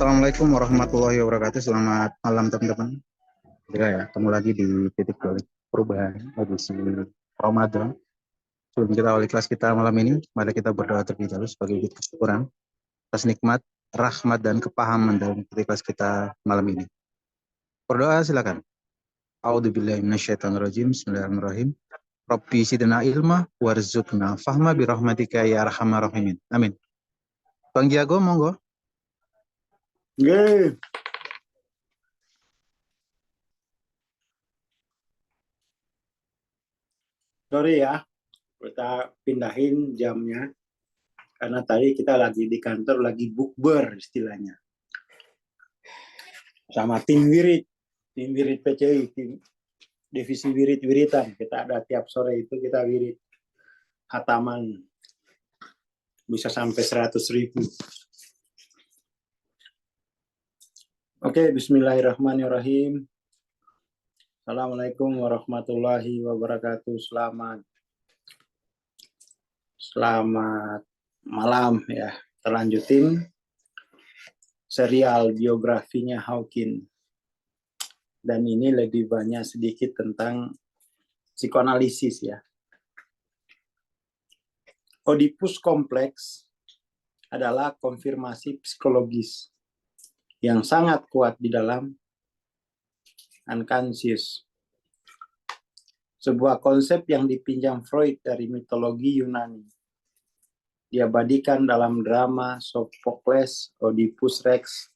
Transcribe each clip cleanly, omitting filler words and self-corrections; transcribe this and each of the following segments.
Assalamualaikum warahmatullahi wabarakatuh. Selamat malam teman-teman. Ya, ketemu lagi di titik balik perubahan edisi Ramadan. Sebelum kita awali kelas kita malam ini, mari kita berdoa terlebih dahulu sebagai wujud kesyukuran atas nikmat, rahmat dan kepahaman dalam titik kelas kita malam ini. Berdoa silakan. A'udzubillahi minasyaitonirrajim. Bismillahirrahmanirrahim. Rabbi zidna ilma warzuqna fahma birahmatika ya arhamar rahimin. Amin. Bang Jago, monggo. Yeay. Sorry ya, kita pindahin jamnya karena tadi kita lagi di kantor lagi bukber istilahnya sama tim wirid PCI, tim divisi wirid-wiritan. Kita ada tiap sore itu kita wirid hataman bisa sampai 100.000. Oke, bismillahirrahmanirrahim. Assalamualaikum warahmatullahi wabarakatuh. Selamat malam ya. Terlanjutin serial biografinya Hawking. Dan ini lebih banyak sedikit tentang psikoanalisis ya. Oedipus kompleks adalah konfirmasi psikologis yang sangat kuat di dalam unconscious. Sebuah konsep yang dipinjam Freud dari mitologi Yunani. Diabadikan dalam drama Sophocles, Oedipus Rex.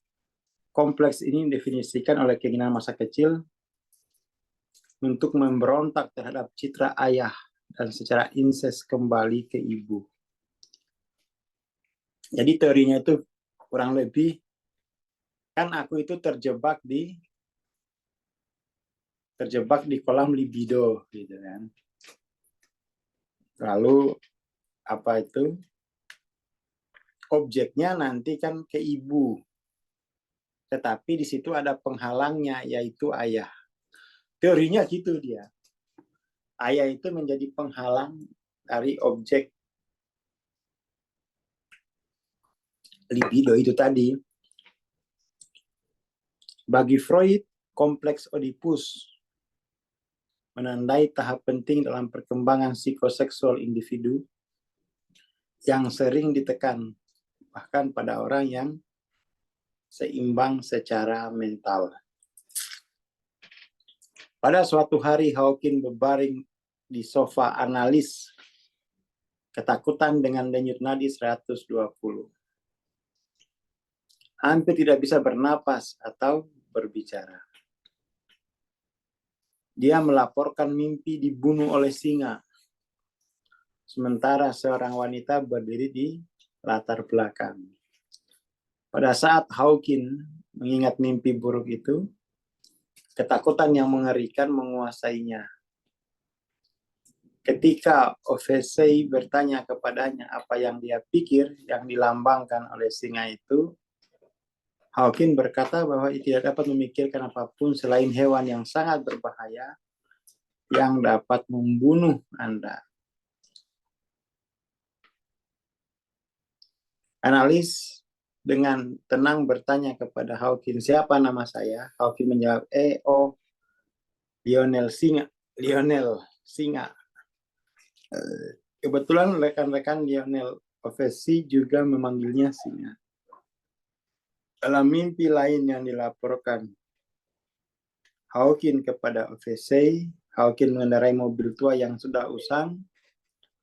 Kompleks ini didefinisikan oleh keinginan masa kecil untuk memberontak terhadap citra ayah dan secara inses kembali ke ibu. Jadi teorinya itu kurang lebih, kan aku itu terjebak di kolam libido gitu kan. Lalu apa itu? Objeknya nanti kan ke ibu. Tetapi di situ ada penghalangnya yaitu ayah. Teorinya gitu dia. Ayah itu menjadi penghalang dari objek libido itu tadi. Bagi Freud, kompleks Oedipus menandai tahap penting dalam perkembangan psikoseksual individu yang sering ditekan bahkan pada orang yang seimbang secara mental. Pada suatu hari Hawking berbaring di sofa analis, ketakutan dengan denyut nadi 120. Hampir tidak bisa bernapas atau berbicara. Dia melaporkan mimpi dibunuh oleh singa. Sementara seorang wanita berdiri di latar belakang. Pada saat Hawking mengingat mimpi buruk itu, ketakutan yang mengerikan menguasainya. Ketika Ovesey bertanya kepadanya apa yang dia pikir yang dilambangkan oleh singa itu, Hawking berkata bahwa ia tidak dapat memikirkan apapun selain hewan yang sangat berbahaya yang dapat membunuh Anda. Analis dengan tenang bertanya kepada Hawking, siapa nama saya? Hawking menjawab, Lionel Singa. Kebetulan rekan-rekan Lionel Ovesey juga memanggilnya Singa. Dalam mimpi lain yang dilaporkan Hawking kepada Ovesey, Hawking mengendarai mobil tua yang sudah usang,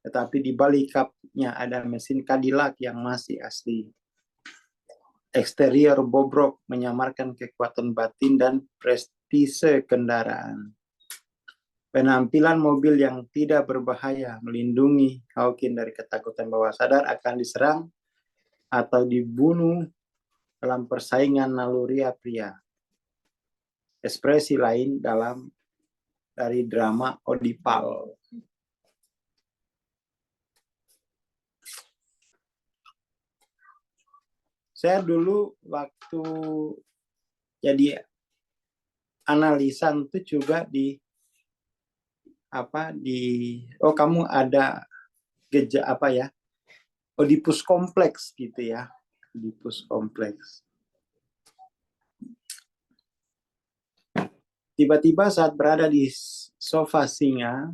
tetapi di balik kapnya ada mesin Cadillac yang masih asli. Eksterior bobrok menyamarkan kekuatan batin dan prestise kendaraan. Penampilan mobil yang tidak berbahaya melindungi Hawking dari ketakutan bawah sadar akan diserang atau dibunuh dalam persaingan naluri pria. Ekspresi lain dari drama Oedipal. Saya dulu waktu jadi analisan itu juga kamu ada Oedipus kompleks gitu ya. Oedipus kompleks. Tiba-tiba saat berada di sofa singa,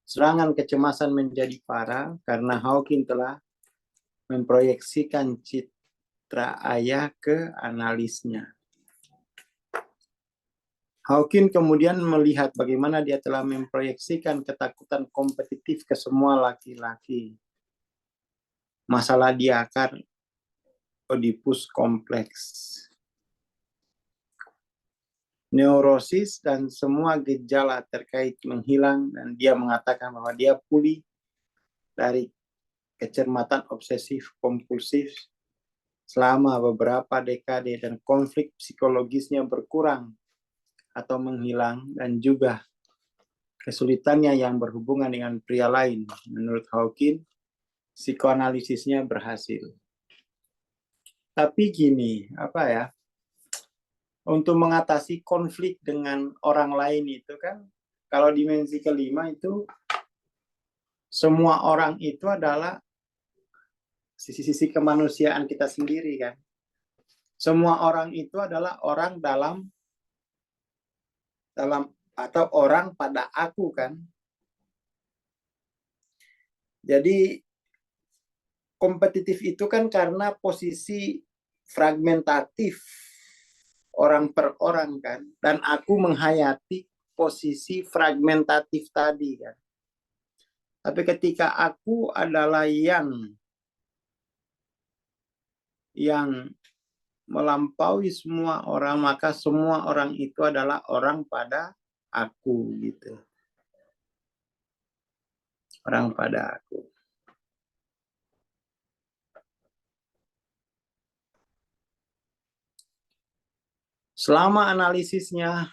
serangan kecemasan menjadi parah karena Hawking telah memproyeksikan citra ayah ke analisnya. Hawking kemudian melihat bagaimana dia telah memproyeksikan ketakutan kompetitif ke semua laki-laki. Masalah di akar Oedipus kompleks. Neurosis dan semua gejala terkait menghilang, dan dia mengatakan bahwa dia pulih dari kecermatan obsesif kompulsif selama beberapa dekade dan konflik psikologisnya berkurang atau menghilang, dan juga kesulitannya yang berhubungan dengan pria lain. Menurut Hawking, psikoanalisisnya berhasil. Tapi gini, untuk mengatasi konflik dengan orang lain itu kan, kalau dimensi kelima itu, semua orang itu adalah sisi-sisi kemanusiaan kita sendiri kan. Semua orang itu adalah orang dalam atau orang pada aku kan. Jadi kompetitif itu kan karena posisi fragmentatif orang per orang kan, dan aku menghayati posisi fragmentatif tadi kan. Tapi ketika aku adalah yang melampaui semua orang, maka semua orang itu adalah orang pada aku gitu. Orang pada aku. Selama analisisnya,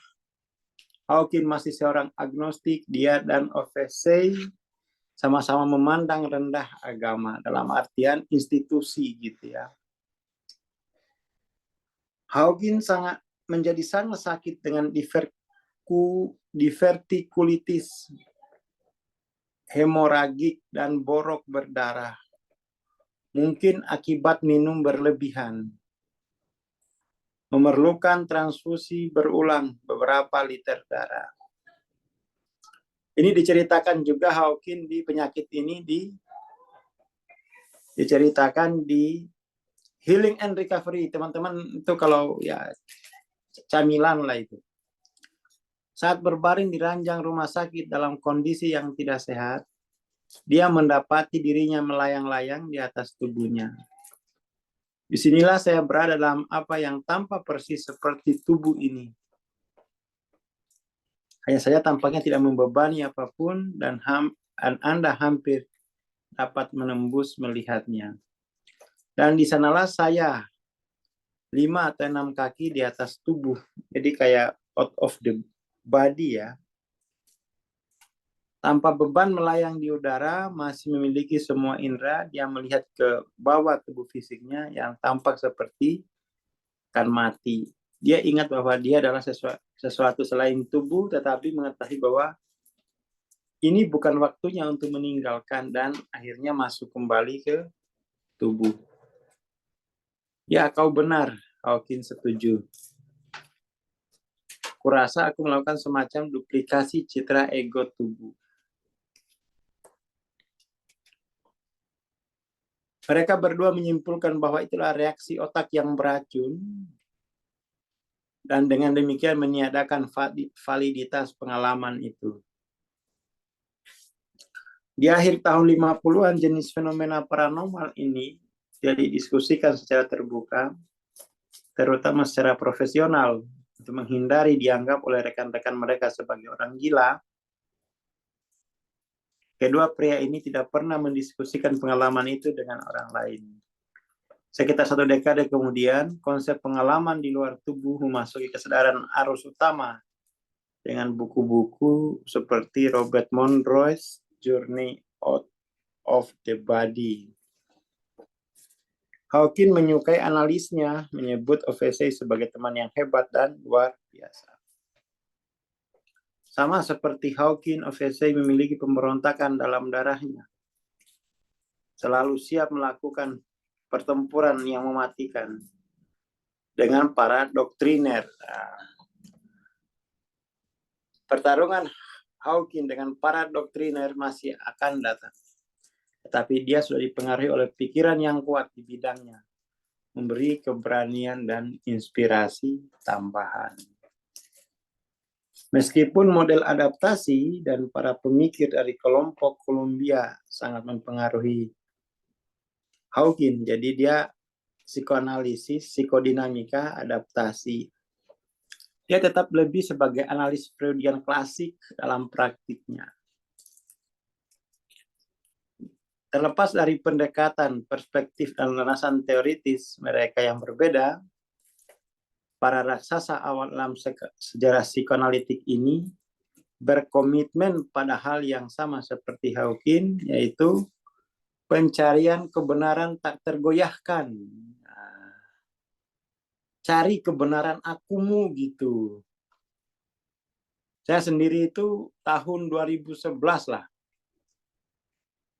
Hawking masih seorang agnostik. Dia dan Ovesey sama-sama memandang rendah agama dalam artian institusi gitu ya. Hawking menjadi sangat sakit dengan divertikulitis hemoragik dan borok berdarah. Mungkin akibat minum berlebihan. Memerlukan transfusi berulang beberapa liter darah. Ini diceritakan juga Hawking di penyakit ini diceritakan di Healing and Recovery. Teman-teman itu kalau ya camilan lah itu. Saat berbaring di ranjang rumah sakit dalam kondisi yang tidak sehat, dia mendapati dirinya melayang-layang di atas tubuhnya. Disinilah saya berada dalam apa yang tampak persis seperti tubuh ini. Hanya saja tampaknya tidak membebani apapun, dan Anda hampir dapat menembus melihatnya. Dan di sanalah saya 5 atau 6 kaki di atas tubuh. Jadi kayak out of the body ya. Tanpa beban melayang di udara, masih memiliki semua indera, dia melihat ke bawah tubuh fisiknya yang tampak seperti akan mati. Dia ingat bahwa dia adalah sesuatu selain tubuh, tetapi mengetahui bahwa ini bukan waktunya untuk meninggalkan, dan akhirnya masuk kembali ke tubuh. Ya, kau benar, Hawking setuju. Kurasa aku melakukan semacam duplikasi citra ego tubuh. Mereka berdua menyimpulkan bahwa itulah reaksi otak yang beracun, dan dengan demikian meniadakan validitas pengalaman itu. Di akhir tahun 50-an, jenis fenomena paranormal ini jadi didiskusikan secara terbuka, terutama secara profesional, untuk menghindari dianggap oleh rekan-rekan mereka sebagai orang gila. Kedua pria ini tidak pernah mendiskusikan pengalaman itu dengan orang lain. Sekitar 1 dekade kemudian, konsep pengalaman di luar tubuh memasuki kesadaran arus utama dengan buku-buku seperti Robert Monroe's Journey Out of the Body. Hawking menyukai analisnya, menyebut Ovesey sebagai teman yang hebat dan luar biasa. Sama seperti Hawking, Ovesey memiliki pemberontakan dalam darahnya. Selalu siap melakukan pertempuran yang mematikan dengan para doktriner. Pertarungan Hawking dengan para doktriner masih akan datang. Tetapi dia sudah dipengaruhi oleh pikiran yang kuat di bidangnya, memberi keberanian dan inspirasi tambahan. Meskipun model adaptasi dan para pemikir dari kelompok Columbia sangat mempengaruhi Hawking, jadi dia psikoanalisis, psikodinamika, adaptasi. Dia tetap lebih sebagai analis Freudian klasik dalam praktiknya. Terlepas dari pendekatan, perspektif, dan landasan teoritis mereka yang berbeda, para raksasa awal dalam sejarah psikoanalitik ini berkomitmen pada hal yang sama seperti Hawking, yaitu pencarian kebenaran tak tergoyahkan. Cari kebenaran akumu gitu. Saya sendiri itu tahun 2011 lah.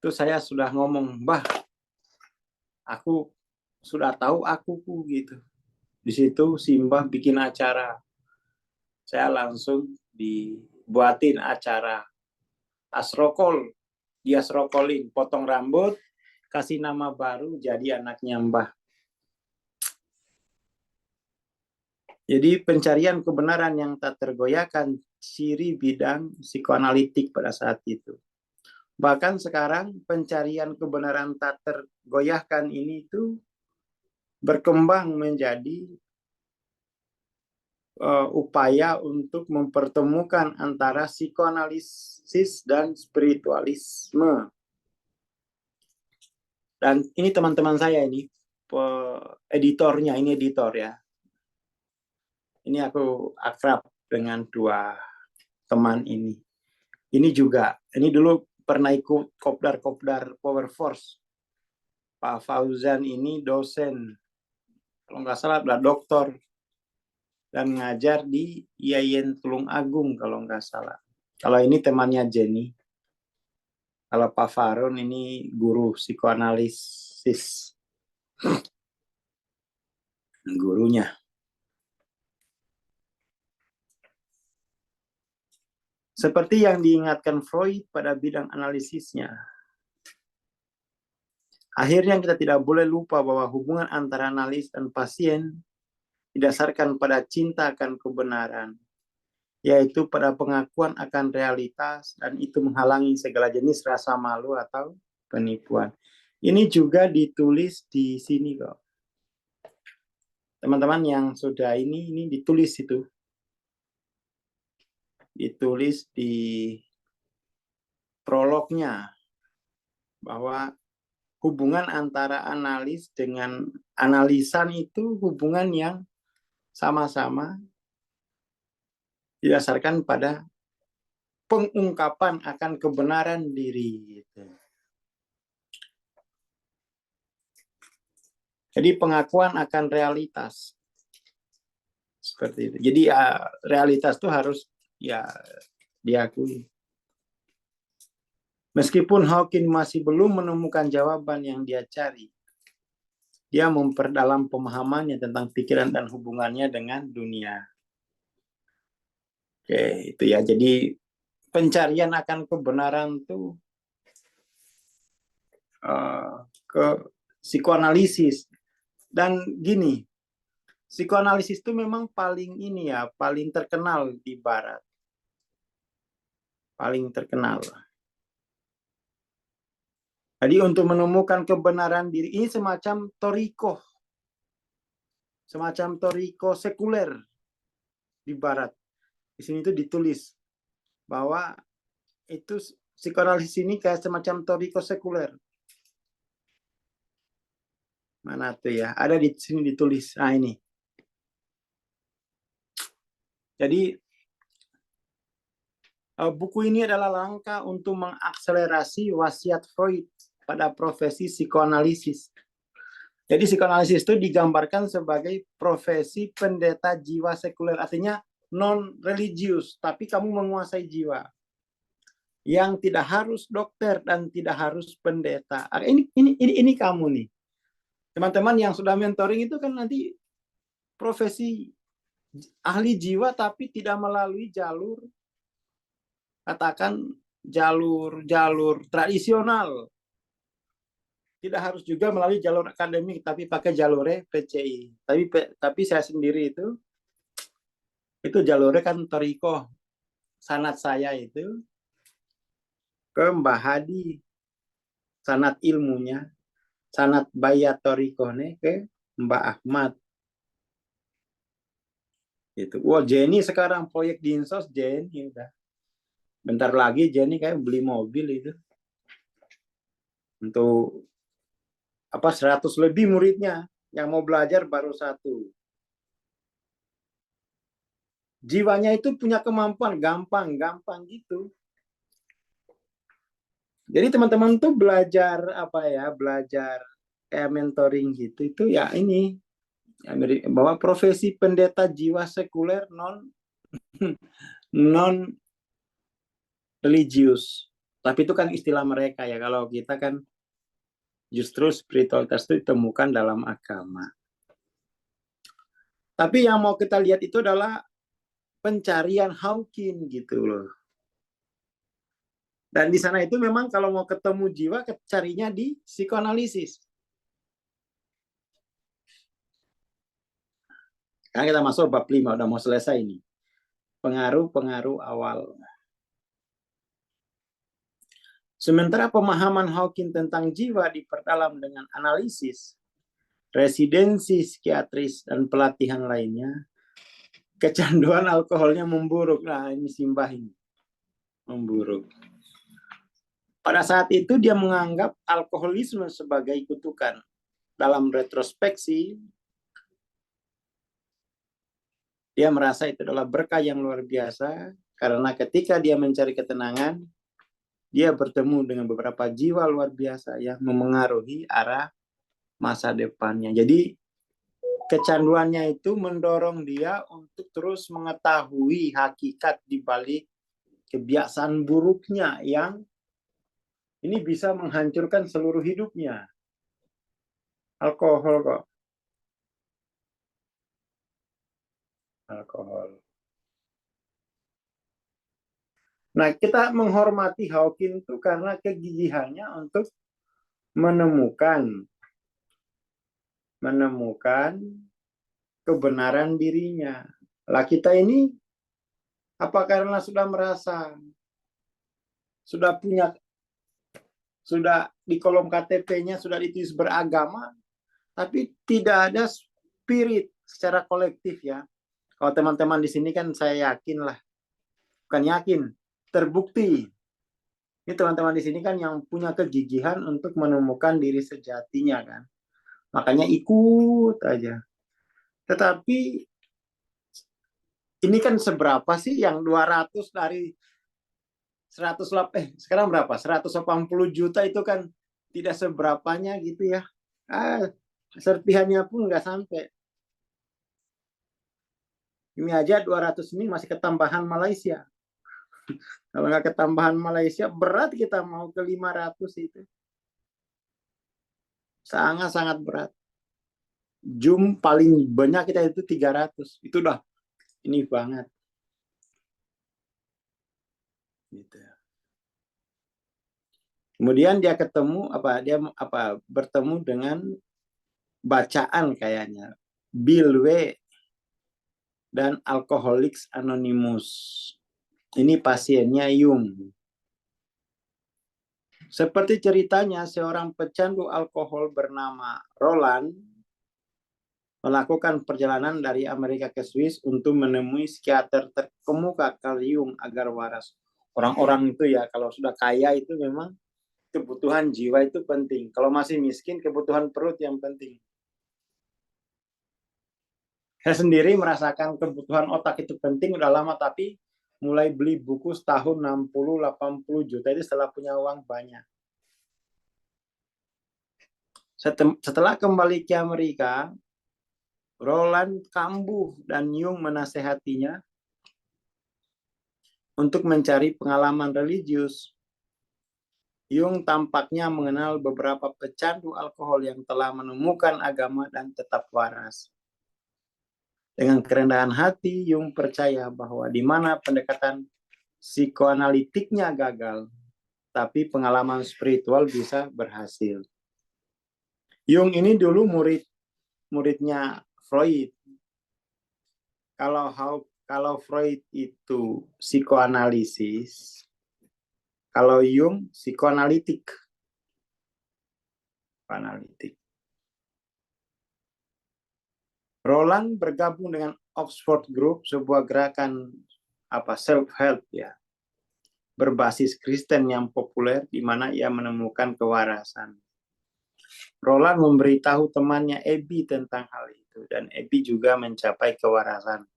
Itu saya sudah ngomong, Mbah, aku sudah tahu akuku gitu. Di situ si Mbah bikin acara. Saya langsung dibuatin acara asrokol. Dia asrokolin, potong rambut, kasih nama baru, jadi anaknya Mbah. Jadi pencarian kebenaran yang tak tergoyahkan ciri bidang psikoanalitik pada saat itu. Bahkan sekarang pencarian kebenaran tak tergoyahkan ini itu berkembang menjadi upaya untuk mempertemukan antara psikoanalisis dan spiritualisme. Dan ini teman-teman saya ini, editornya, ini editor ya. Ini aku akrab dengan dua teman ini. Ini juga, ini dulu pernah ikut kopdar Power Force. Pak Fauzan ini dosen, kalau nggak salah adalah doktor, dan ngajar di IAIN Tulung Agung kalau nggak salah. Kalau ini temannya Jenny. Kalau Pak Farun ini guru psikoanalisis. Gurunya. Seperti yang diingatkan Freud pada bidang analisisnya. Akhirnya kita tidak boleh lupa bahwa hubungan antara analis dan pasien didasarkan pada cinta akan kebenaran, yaitu pada pengakuan akan realitas, dan itu menghalangi segala jenis rasa malu atau penipuan. Ini juga ditulis di sini kok. Teman-teman yang sudah ini ditulis itu. Ditulis di prolognya bahwa hubungan antara analis dengan analisan itu hubungan yang sama-sama didasarkan pada pengungkapan akan kebenaran diri. Jadi pengakuan akan realitas. Seperti itu. Jadi realitas itu harus ya diakui. Meskipun Hawking masih belum menemukan jawaban yang dia cari, dia memperdalam pemahamannya tentang pikiran dan hubungannya dengan dunia. Oke, itu ya. Jadi pencarian akan kebenaran itu ke psikoanalisis. Dan gini, psikoanalisis itu memang paling ini ya, paling terkenal di Barat. Paling terkenal. Jadi untuk menemukan kebenaran diri ini semacam toriko. Semacam toriko sekuler di Barat. Di sini itu ditulis bahwa itu psikoanalisis ini kayak semacam toriko sekuler. Mana tuh ya? Ada di sini ditulis. Nah ini. Jadi buku ini adalah langkah untuk mengakselerasi wasiat Freud pada profesi psikoanalisis. Jadi psikoanalisis itu digambarkan sebagai profesi pendeta jiwa sekuler, artinya non-religius, tapi kamu menguasai jiwa. Yang tidak harus dokter dan tidak harus pendeta. Ini kamu nih. Teman-teman yang sudah mentoring itu kan nanti profesi ahli jiwa tapi tidak melalui jalur katakan jalur-jalur tradisional. Tidak harus juga melalui jalur akademik, tapi pakai jalurnya PCI. Tapi saya sendiri itu jalurnya kan Toriko. Sanad saya itu ke Mbah Hadi. Sanad ilmunya. Sanad Bayat Torikone ke Mbah Ahmad. Gitu. Wah, Jenny sekarang proyek di Insos, Jenny udah. Bentar lagi Jenny kayak beli mobil itu. Untuk 100 lebih muridnya, yang mau belajar baru 1. Jiwanya itu punya kemampuan gampang gitu. Jadi teman-teman tuh belajar belajar kayak mentoring gitu itu ya ini bahwa profesi pendeta jiwa sekuler non religius. Tapi itu kan istilah mereka ya. Kalau kita kan justru spiritualitas itu ditemukan dalam agama. Tapi yang mau kita lihat itu adalah pencarian Hawking gitu loh. Dan di sana itu memang kalau mau ketemu jiwa, carinya di psikoanalisis. Sekarang kita masuk bab 5, udah mau selesai ini. Pengaruh-pengaruh awal. Sementara pemahaman Hawking tentang jiwa diperdalam dengan analisis, residensi psikiatris, dan pelatihan lainnya, kecanduan alkoholnya memburuk. Nah, ini Simbah ini. Memburuk. Pada saat itu dia menganggap alkoholisme sebagai kutukan. Dalam retrospeksi, dia merasa itu adalah berkah yang luar biasa, karena ketika dia mencari ketenangan, dia bertemu dengan beberapa jiwa luar biasa yang memengaruhi arah masa depannya. Jadi kecanduannya itu mendorong dia untuk terus mengetahui hakikat di balik kebiasaan buruknya yang ini bisa menghancurkan seluruh hidupnya. Alkohol kok. Alkohol. Nah, kita menghormati Hawking itu karena kegigihannya untuk menemukan kebenaran dirinya. Lah kita ini apa karena sudah merasa sudah di kolom KTP-nya sudah ditulis beragama, tapi tidak ada spirit secara kolektif ya. Kalau teman-teman di sini kan saya yakin lah, bukan yakin, terbukti. Ini teman-teman di sini kan yang punya kegigihan untuk menemukan diri sejatinya kan. Makanya ikut aja. Tetapi ini kan seberapa sih yang 200 dari 108 sekarang berapa? 180 juta itu kan tidak seberapanya gitu ya. Serpihannya pun nggak sampai. Ini aja 200 ini masih ketambahan Malaysia. Kalau nggak ketambahan Malaysia, berat kita mau ke 500 itu. Sangat-sangat berat. Jum paling banyak kita itu 300. Itu udah ini banget. Gitu. Kemudian dia bertemu dengan bacaan kayaknya. Bill W. dan Alcoholics Anonymous. Ini pasiennya Jung. Seperti ceritanya, seorang pecandu alkohol bernama Roland melakukan perjalanan dari Amerika ke Swiss untuk menemui psikiater terkemuka Carl Jung agar waras. Orang-orang itu ya, kalau sudah kaya itu memang kebutuhan jiwa itu penting. Kalau masih miskin, kebutuhan perut yang penting. Saya sendiri merasakan kebutuhan otak itu penting udah lama, tapi mulai beli buku setahun 60-80 juta itu setelah punya uang banyak. Setelah kembali ke Amerika, Roland kambuh dan Jung menasehatinya untuk mencari pengalaman religius. Jung tampaknya mengenal beberapa pecandu alkohol yang telah menemukan agama dan tetap waras. Dengan kerendahan hati, Jung percaya bahwa di mana pendekatan psikoanalitiknya gagal, tapi pengalaman spiritual bisa berhasil. Jung ini dulu muridnya Freud. Kalau Freud itu psikoanalisis, kalau Jung psikoanalitik. Roland bergabung dengan Oxford Group, sebuah gerakan self-help ya, berbasis Kristen yang populer di mana ia menemukan kewarasan. Roland memberitahu temannya Abby tentang hal itu dan Abby juga mencapai kewarasan.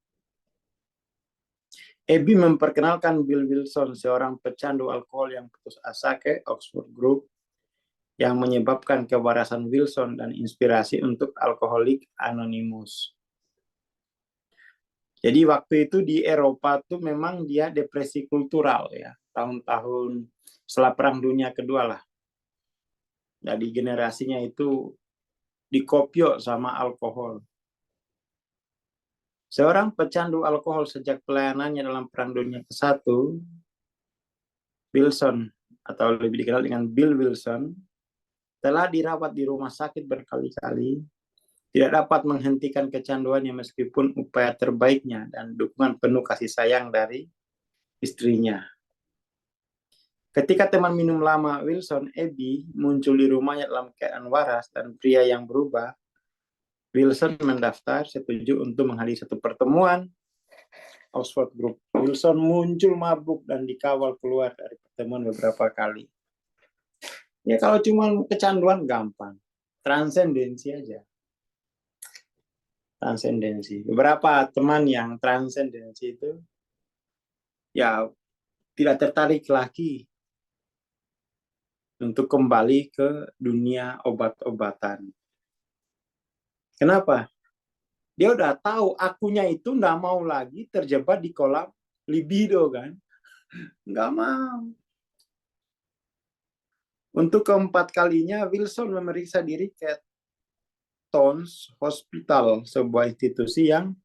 Abby memperkenalkan Bill Wilson, seorang pecandu alkohol yang putus asa, ke Oxford Group, yang menyebabkan kewarasan Wilson dan inspirasi untuk Alkoholik Anonymous. Jadi waktu itu di Eropa tuh memang dia depresi kultural ya, tahun-tahun setelah Perang Dunia Kedua lah. Jadi generasinya itu dikopio sama alkohol. Seorang pecandu alkohol sejak pelayanannya dalam Perang Dunia ke-1, Wilson, atau lebih dikenal dengan Bill Wilson, telah dirawat di rumah sakit berkali-kali, tidak dapat menghentikan kecanduannya meskipun upaya terbaiknya dan dukungan penuh kasih sayang dari istrinya. Ketika teman minum lama Wilson, Abby, muncul di rumahnya dalam keadaan waras dan pria yang berubah, Wilson mendaftar setuju untuk menghadiri satu pertemuan Oxford Group. Wilson muncul mabuk dan dikawal keluar dari pertemuan beberapa kali. Ya kalau cuma kecanduan gampang, transendensi aja. Transendensi. Beberapa teman yang transendensi itu ya tidak tertarik lagi untuk kembali ke dunia obat-obatan. Kenapa? Dia udah tahu akunya itu nggak mau lagi terjebak di kolam libido kan. Nggak mau. Untuk keempat kalinya, Wilson memeriksa diri ke Towns Hospital, sebuah institusi yang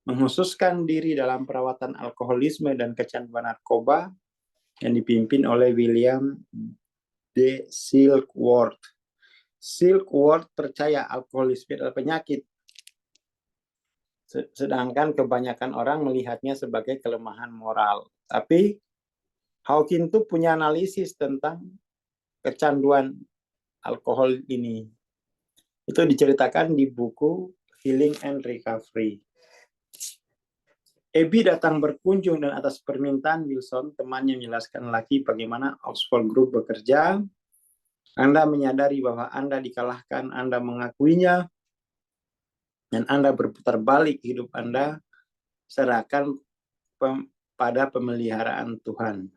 menghususkan diri dalam perawatan alkoholisme dan kecanduan narkoba yang dipimpin oleh William D. Silkworth. Silkworth percaya alkoholisme adalah penyakit, sedangkan kebanyakan orang melihatnya sebagai kelemahan moral. Tapi Hawking tuh punya analisis tentang kecanduan alkohol ini. Itu diceritakan di buku Healing and Recovery. Abby datang berkunjung dan atas permintaan Wilson, temannya menjelaskan lagi bagaimana Oxford Group bekerja. Anda menyadari bahwa Anda dikalahkan, Anda mengakuinya, dan Anda berputar balik hidup Anda, serahkan pada pemeliharaan Tuhan.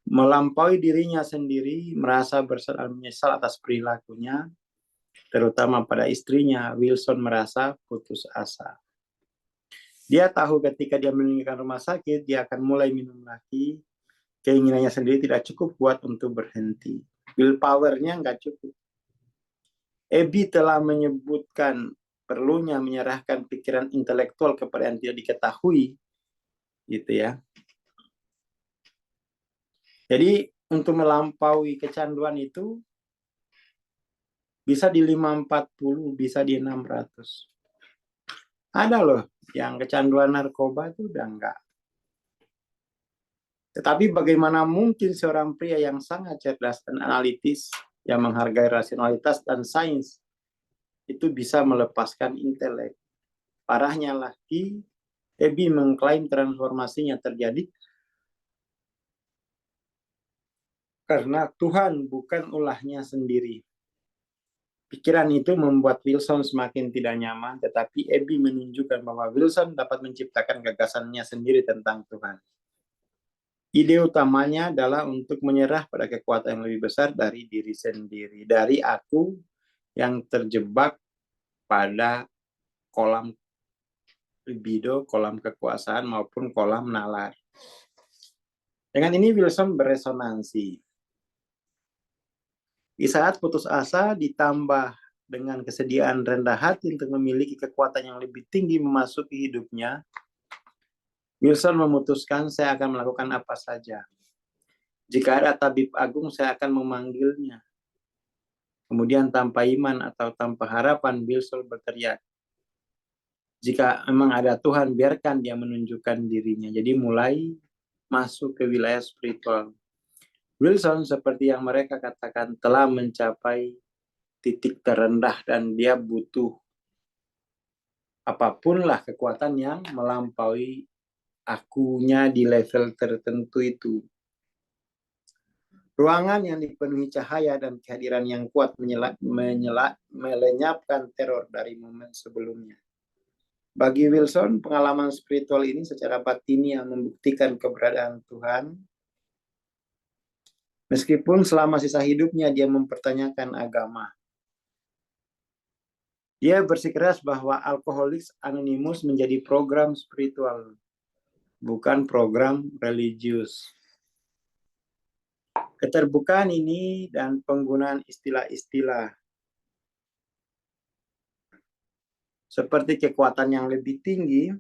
Melampaui dirinya sendiri, merasa bersalah menyesal atas perilakunya, terutama pada istrinya, Wilson merasa putus asa. Dia tahu ketika dia meninggalkan rumah sakit, dia akan mulai minum lagi. Keinginannya sendiri tidak cukup kuat untuk berhenti. Willpower-nya nggak cukup. Abby telah menyebutkan perlunya menyerahkan pikiran intelektual kepada yang tidak diketahui, gitu ya. Jadi untuk melampaui kecanduan itu bisa di 540, bisa di 600. Ada loh yang kecanduan narkoba itu udah enggak. Tetapi bagaimana mungkin seorang pria yang sangat cerdas dan analitis, yang menghargai rasionalitas dan sains, itu bisa melepaskan intelek. Parahnya lagi, Abby mengklaim transformasinya terjadi karena Tuhan, bukan ulahnya sendiri. Pikiran itu membuat Wilson semakin tidak nyaman, tetapi Abby menunjukkan bahwa Wilson dapat menciptakan gagasannya sendiri tentang Tuhan. Ide utamanya adalah untuk menyerah pada kekuatan yang lebih besar dari diri sendiri, dari aku yang terjebak pada kolam libido, kolam kekuasaan, maupun kolam nalar. Dengan ini Wilson beresonansi. Di saat putus asa ditambah dengan kesediaan rendah hati untuk memiliki kekuatan yang lebih tinggi memasuki hidupnya, Wilson memutuskan saya akan melakukan apa saja. Jika ada tabib agung, saya akan memanggilnya. Kemudian tanpa iman atau tanpa harapan, Wilson berteriak, jika memang ada Tuhan, biarkan dia menunjukkan dirinya. Jadi mulai masuk ke wilayah spiritual. Wilson seperti yang mereka katakan telah mencapai titik terendah dan dia butuh apapun lah kekuatan yang melampaui akunya di level tertentu itu. Ruangan yang dipenuhi cahaya dan kehadiran yang kuat melenyapkan teror dari momen sebelumnya. Bagi Wilson, pengalaman spiritual ini secara batiniah membuktikan keberadaan Tuhan. Meskipun selama sisa hidupnya dia mempertanyakan agama. Dia bersikeras bahwa Alcoholics Anonymous menjadi program spiritual, bukan program religius. Keterbukaan ini dan penggunaan istilah-istilah seperti kekuatan yang lebih tinggi,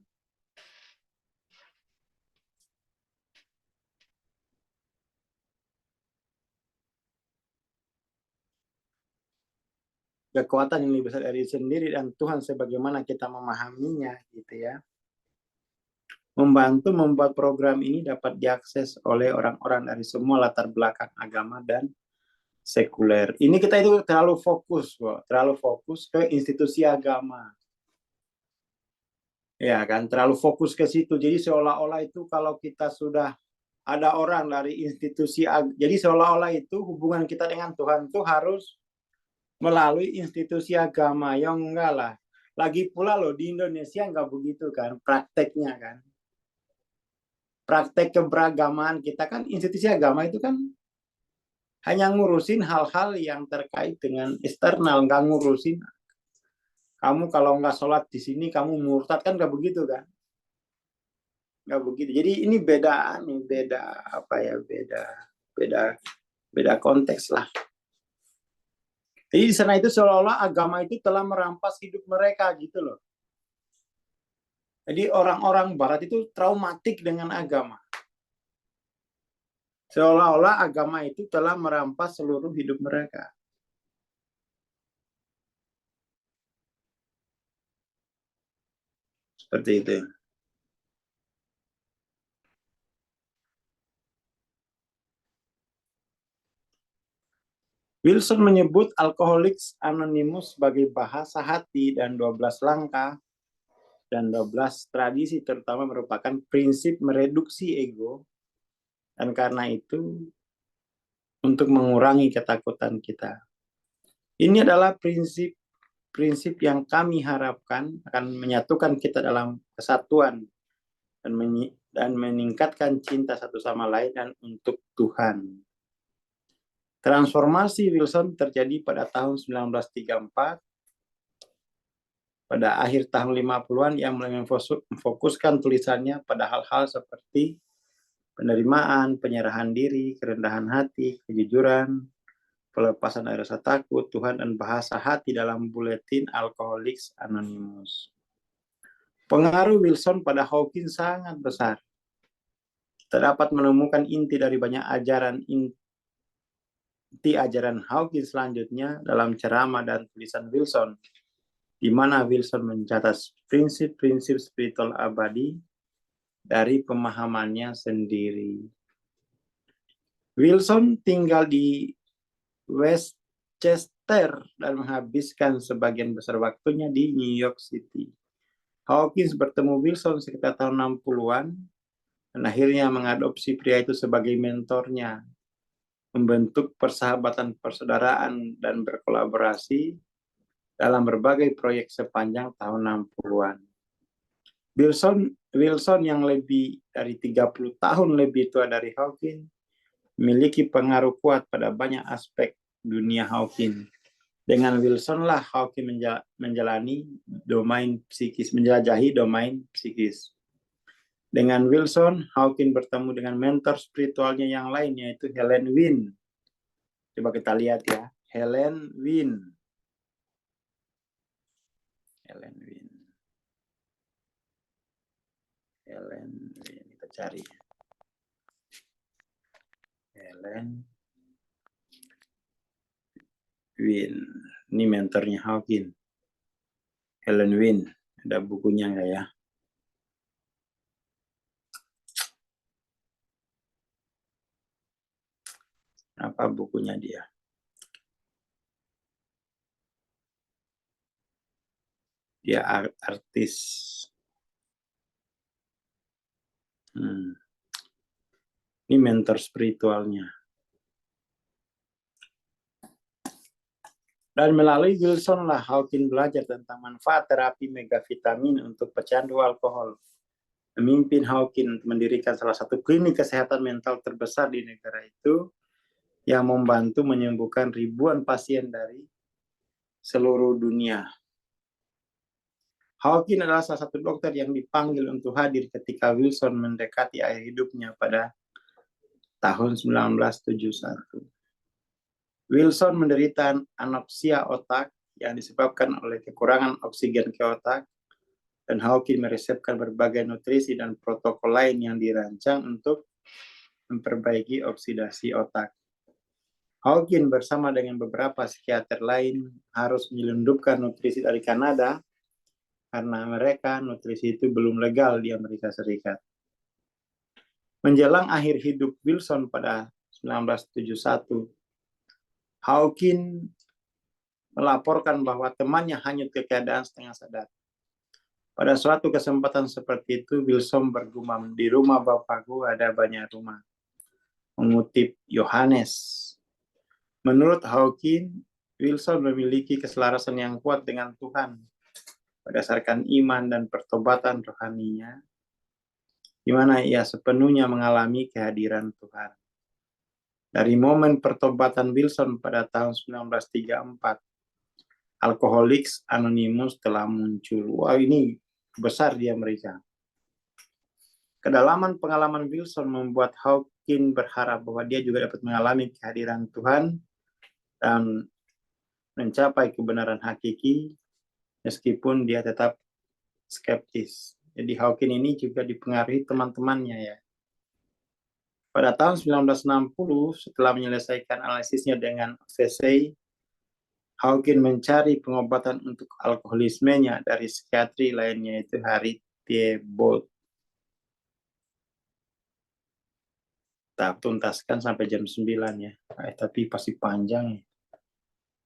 kekuatan yang lebih besar dari sendiri dan Tuhan sebagaimana kita memahaminya, gitu ya. Membantu membuat program ini dapat diakses oleh orang-orang dari semua latar belakang agama dan sekuler. Ini kita itu terlalu fokus, terlalu fokus ke institusi agama. Ya kan, terlalu fokus ke situ. Jadi seolah-olah itu kalau kita sudah ada orang dari institusi, jadi seolah-olah itu hubungan kita dengan Tuhan itu harus melalui institusi agama. Yang enggak lah. Lagi pula loh di Indonesia enggak begitu kan prakteknya kan. Praktek keberagaman kita kan institusi agama itu kan hanya ngurusin hal-hal yang terkait dengan eksternal, nggak ngurusin kamu kalau nggak sholat di sini kamu murtad, kan nggak begitu kan? Nggak begitu. Jadi ini beda apa ya, beda konteks lah. Jadi di sana itu seolah-olah agama itu telah merampas hidup mereka gitu loh. Jadi orang-orang Barat itu traumatik dengan agama. Seolah-olah agama itu telah merampas seluruh hidup mereka. Seperti itu. Wilson menyebut Alcoholics Anonymous sebagai bahasa hati dan 12 langkah dan 12 tradisi terutama merupakan prinsip mereduksi ego, dan karena itu untuk mengurangi ketakutan kita. Ini adalah prinsip yang kami harapkan akan menyatukan kita dalam kesatuan dan meningkatkan cinta satu sama lain dan untuk Tuhan. Transformasi Wilson terjadi pada tahun 1934. Pada akhir tahun 50-an, ia mulai memfokuskan tulisannya pada hal-hal seperti penerimaan, penyerahan diri, kerendahan hati, kejujuran, pelepasan dari rasa takut, Tuhan, dan bahasa hati dalam buletin Alcoholics Anonymous. Pengaruh Wilson pada Hawkins sangat besar. Terdapat menemukan inti dari banyak ajaran Hawkins selanjutnya dalam ceramah dan tulisan Wilson, di mana Wilson mencatat prinsip-prinsip spiritual abadi dari pemahamannya sendiri. Wilson tinggal di Westchester dan menghabiskan sebagian besar waktunya di New York City. Hawkins bertemu Wilson sekitar tahun 60-an dan akhirnya mengadopsi pria itu sebagai mentornya, membentuk persahabatan persaudaraan dan berkolaborasi dalam berbagai proyek sepanjang tahun 60-an. Wilson yang lebih dari 30 tahun lebih tua dari Hawkins memiliki pengaruh kuat pada banyak aspek dunia Hawkins. Dengan Wilson lah Hawkins menjelajahi domain psikis. Dengan Wilson, Hawkins bertemu dengan mentor spiritualnya yang lain, yaitu Helen Wynne. Coba kita lihat ya, Helen Wynne. Helen Wynne. cari. Helen Wynn. Ini mentornya Hawking. Helen Wynn. Ada bukunya nggak ya? Apa bukunya dia? Dia artis. Ini mentor spiritualnya. Dan melalui Wilson lah Hawking belajar tentang manfaat terapi megavitamin untuk pecandu alkohol. Memimpin Hawking mendirikan salah satu klinik kesehatan mental terbesar di negara itu yang membantu menyembuhkan ribuan pasien dari seluruh dunia. Hawking adalah salah satu dokter yang dipanggil untuk hadir ketika Wilson mendekati akhir hidupnya pada tahun 1971. Wilson menderita anopsia otak yang disebabkan oleh kekurangan oksigen ke otak, dan Hawking meresepkan berbagai nutrisi dan protokol lain yang dirancang untuk memperbaiki oksidasi otak. Hawking bersama dengan beberapa psikiater lain harus menyelundupkan nutrisi dari Kanada karena mereka nutrisi itu belum legal di Amerika Serikat. Menjelang akhir hidup Wilson pada 1971, Hawking melaporkan bahwa temannya hanyut ke keadaan setengah sadar. Pada suatu kesempatan seperti itu, Wilson bergumam, "Di rumah Bapakku ada banyak rumah." Mengutip Yohanes. Menurut Hawking, Wilson memiliki keselarasan yang kuat dengan Tuhan berdasarkan iman dan pertobatan rohaninya, di mana ia sepenuhnya mengalami kehadiran Tuhan. Dari momen pertobatan Wilson pada tahun 1934, Alcoholics Anonymous telah muncul. Wah, ini besar di Amerika. Kedalaman pengalaman Wilson membuat Hawking berharap bahwa dia juga dapat mengalami kehadiran Tuhan dan mencapai kebenaran hakiki meskipun dia tetap skeptis. Jadi Hawking ini juga dipengaruhi teman-temannya ya. Pada tahun 1960, setelah menyelesaikan analisisnya dengan VC, Hawking mencari pengobatan untuk alkoholismenya dari psikiatri lainnya, yaitu Harry Tiebout. Tak tuntaskan sampai jam 9 ya. Tapi pasti panjang ya.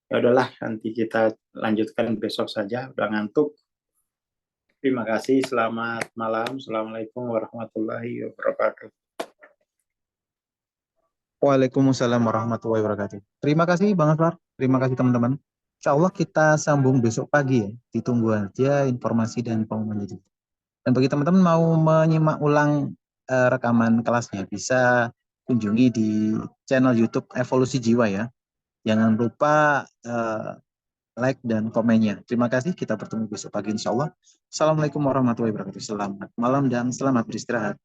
Ya udahlah, nanti kita lanjutkan besok saja. Udah ngantuk. Terima kasih, selamat malam. Assalamualaikum warahmatullahi wabarakatuh. Waalaikumsalam warahmatullahi wabarakatuh. Terima kasih Bang Aswar. Terima kasih teman-teman. Insya Allah kita sambung besok pagi ya. Ditunggu aja informasi dan pengumuman itu. Dan bagi teman-teman mau menyimak ulang rekaman kelasnya, bisa kunjungi di channel YouTube Evolusi Jiwa ya. Jangan lupa like dan komennya. Terima kasih. Kita bertemu besok pagi insya Allah. Assalamualaikum warahmatullahi wabarakatuh. Selamat malam dan selamat beristirahat.